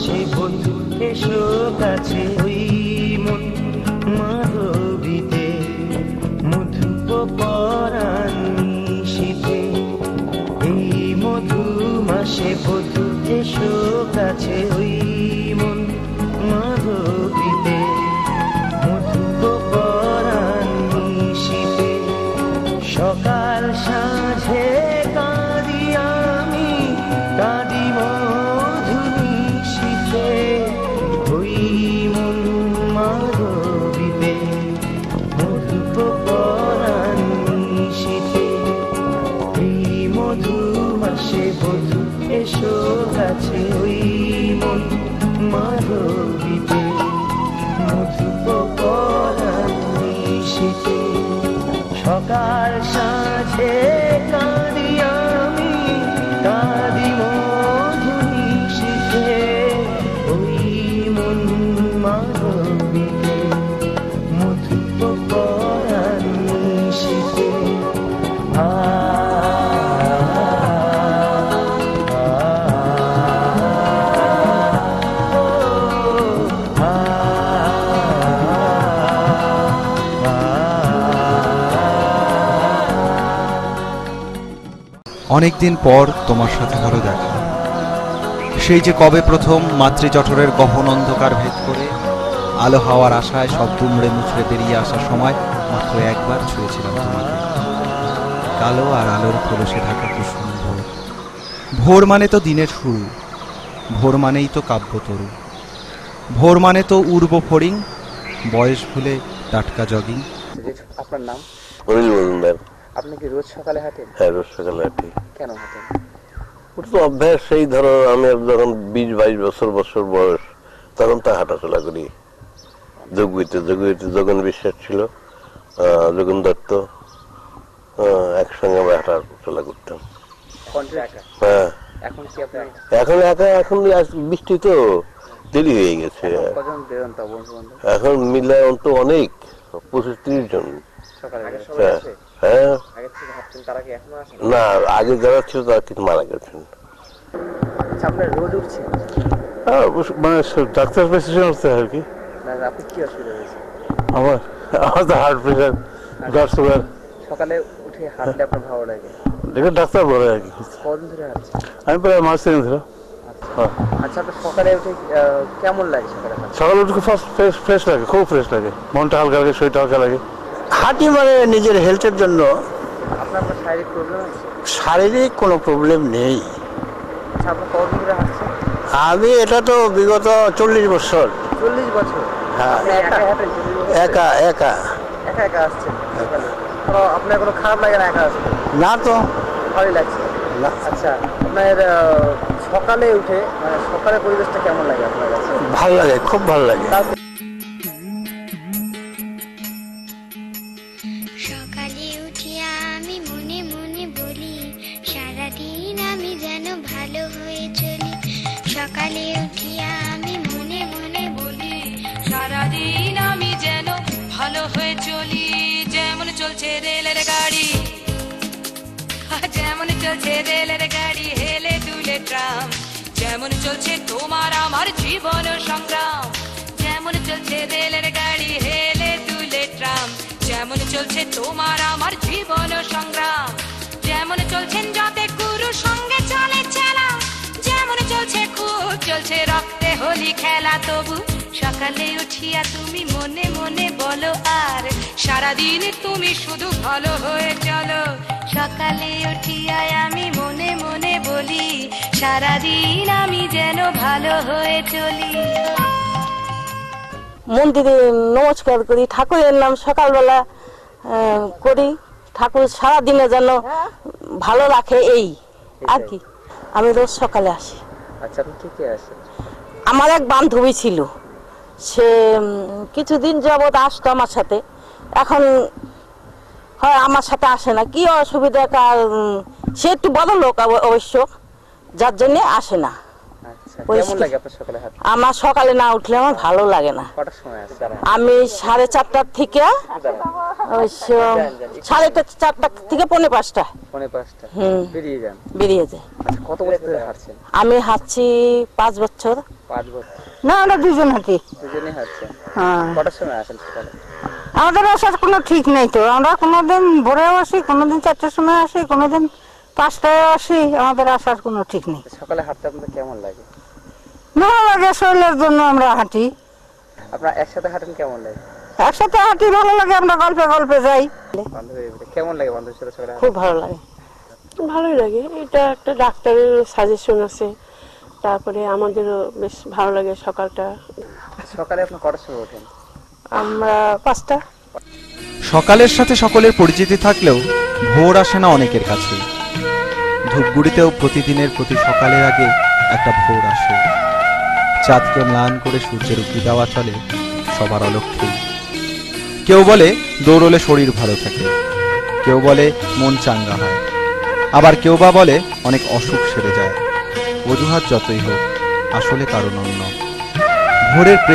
মাসে বধূ এসো কাছে ওই মন মাধবীতে মধুপ পরাণ নিশীথে। এই মধু মাসে বধূ এসো কাছে ওই মন মাধবীতে মধুপ পরাণ নিশীথে। সকাল সাঁঝে কাঁদি আমি কাঁদি মধু নিশীথে ওই মন মাধবীতে মধুপ পরাণ নিশীথে। এই মধু মাসে বধূ এসো কাছে ওই মন মাধবীতে মধুপ পরাণ নিশীথে। সকাল সাঁঝে কাঁদি আমি কাঁদি মধু নিশীথে ওই মন মাধবীতে মধুপ পরাণ নিশীথে। অনেকদিন পর তোমার সাথে হলো দেখা। সেই যে কবে প্রথম মাতৃজঠরের গহন অন্ধকার ভেদ করে আলো হাওয়ার আশায় সব দুমড়ে মুচড়ে বেরিয়ে আসার সময় মাত্র একবার ছুঁয়েছিলাম তোমাকে। কালো আর আলোর খোলসে ঢাকা কুসুম ভোর। ভোর মানে তো দিনের শুরু, ভোর মানেই তো কাব্যতরু, ভোর মানে তো উর্ব ফড়িং, বয়স ভুলে টাটকা জগিং। আপনার নাম? অনিল মজুমদার। আপনি কি রোজ সকালে হাঁটেন? হ্যাঁ, রোজ সকালে হাঁটি। কেন হাঁটেন? ওটা তো অভ্যাস। সেই ধরো আমি যখন 20-22 বছর বয়স তখন তা হাঁটাচলা করি। যোগীতে যোগেন বিশ্বাস ছিল, যোগেন দত্ত, একসঙ্গে আমরা হাঁটাচলা করতাম। হ্যাঁ, এখন একা। এখন বৃষ্টি তো দেরি হয়ে গেছে। এখন মিলে তো অনেক 25-30 জন। হ্যাঁ, না, আগে যারা ছিল তারা কিন্তু মারা গেছেন। মানে ডাক্তার প্রেসক্রিপশন হচ্ছে আর কি। আমার তো হার্ট প্রেশার, ব্লাড সুগার। সকালে উঠে হাঁটলে আপনার ভালো লাগে? দেখুন, ডাক্তার বলে আর কি। কতদিন ধরে হাঁটছেন? আমি প্রায় মাস 3 ধরে। আচ্ছা, আপনার সকালে উঠে কেমন লাগে? সকালে উঠে ফ্রেশ লাগে, খুব ফ্রেশ লাগে, মনটা হালকা লাগে, শরীরটা হালকা লাগে। হাঁটি মানে নিজের হেলথের জন্য। আপনার শারীরিক প্রবলেম আছে? শারীরিক কোনো প্রবলেম নেই। আচ্ছা, আপনি কতদিন ধরে হাঁটছেন? আমি এটা তো বিগত 40 বছর। 40 বছর? হ্যাঁ, একা একা আসছেন। আপনার কোনো খারাপ লাগে না একা আসছেন? না তো, ভালোই লাগছে। আচ্ছা, আপনার সকালে উঠে মানে সকালের পরিবেশটা কেমন লাগে আপনার কাছে? ভালো লাগে, খুব ভালো লাগে। সকালে উঠিয়া আমি মনে মনে বলি সারাদিন আমি যেন ভালো হয়ে চলি। সকালে উঠিয়া আমি মনে মনে বলি সারাদিন আমি যেন ভালো হয়ে চলি। যেমন চলছে রেলের গাড়ি, যেমন চলছে রেলের গাড়ি, হেলে দুলে ট্রাম, যেমন চলছে তোমার আমার জীবন সংগ্রাম। যেমন চলছে রেলের গাড়ি, হেলে দুলে ট্রাম, যেমন চলছে তোমার আমার জীবন সংগ্রাম। যেমন চলছেন যাতে গুরু সঙ্গে চলে চেলা, যেমন চলছে খুব চলছে রক্তে হোলি খেলা। তবু সকালে উঠিয়া তুমি মনে মনে বলো আর সারাদিন তুমি শুধু ভালো হয়ে চলো। সকালে উঠিয়া আমি মনে মনে বলি সারাদিন আমি যেন ভালো হয়ে চলি। মন্দিরে নমস্কার করি, ঠাকুরের নাম সকালবেলা করি, ঠাকুর সারাদিনে যেন ভালো রাখে এই আর কি। আমি রোজ সকালে আসি। আচ্ছা, আপনি কে কে আসেন? আমার এক বান্ধবী ছিল, সে কিছুদিন যাবৎ আসতো আমার সাথে, এখন হয় আমার সাথে আসে না, কি অসুবিধা, সে একটু বড় লোক অবশ্য, যার জন্য আসে না। আচ্ছা, কেমন লাগে আপনার সকালে হাঁটতে? আমার সকালে না উঠলে আমার ভালো লাগে না। কটার সময় আসে? আমি 4:30 থেকে ওই 4:30 থেকে 4:45 পৌনে 5টা বেরিয়ে যান। বেরিয়ে যায়। আচ্ছা, কত বছর ধরে হাঁটছেন? আমি হাঁটছি 5 বছর। 5 বছর। না, আমরা দুজন হাঁটি। দুজনেই হাঁটছেন? হ্যাঁ। কটার সময় আসেন সকালে? আমাদের আসার কোনো ঠিক নেই তো, আমরা কোনোদিন ভোরেও আসি, কোনোদিন 4টার সময় আসি, কোনোদিন 5টায় আসি, আমাদের আসার কোনো ঠিক নেই। সকালে হাঁটতে আপনাদের কেমন লাগে? ভালো লাগে, শরীরের জন্য আমরা হাঁটি। আপনারা একসাথে হাঁটেন কেমন লাগে? একসাথে হাঁটি, ভালো লাগে, আমরা গল্পে গল্পে যাই। কেমন লাগে বান্ধবীর সাথে সকালে? খুব ভালো লাগে। ভালোই লাগে, এটা একটা ডাক্তারের সাজেশন আছে, তারপরে আমাদেরও বেশ ভালো লাগে সকালটা। সকালে আপনি কটার সময় ওঠেন? আমরা 5টা। সকালের সাথে সকলের পরিচিতি থাকলেও ভোর আসে না অনেকের কাছে। ধূপগুড়িতেও প্রতিদিনের প্রতি সকালের আগে একটা ভোর আসে। চাঁদকে ম্লান করে সূর্যের উঁকি দেওয়া চলে সবার অলক্ষ্যেই। কেউ বলে দৌড়লে শরীর ভালো থাকে, কেউ বলে মন চাঙ্গা হয়, আবার কেউ বা বলে অনেক অসুখ সেরে যায়। অজুহাত যতই হোক, আসলে কারণ অন্য। ভোরের প্রেম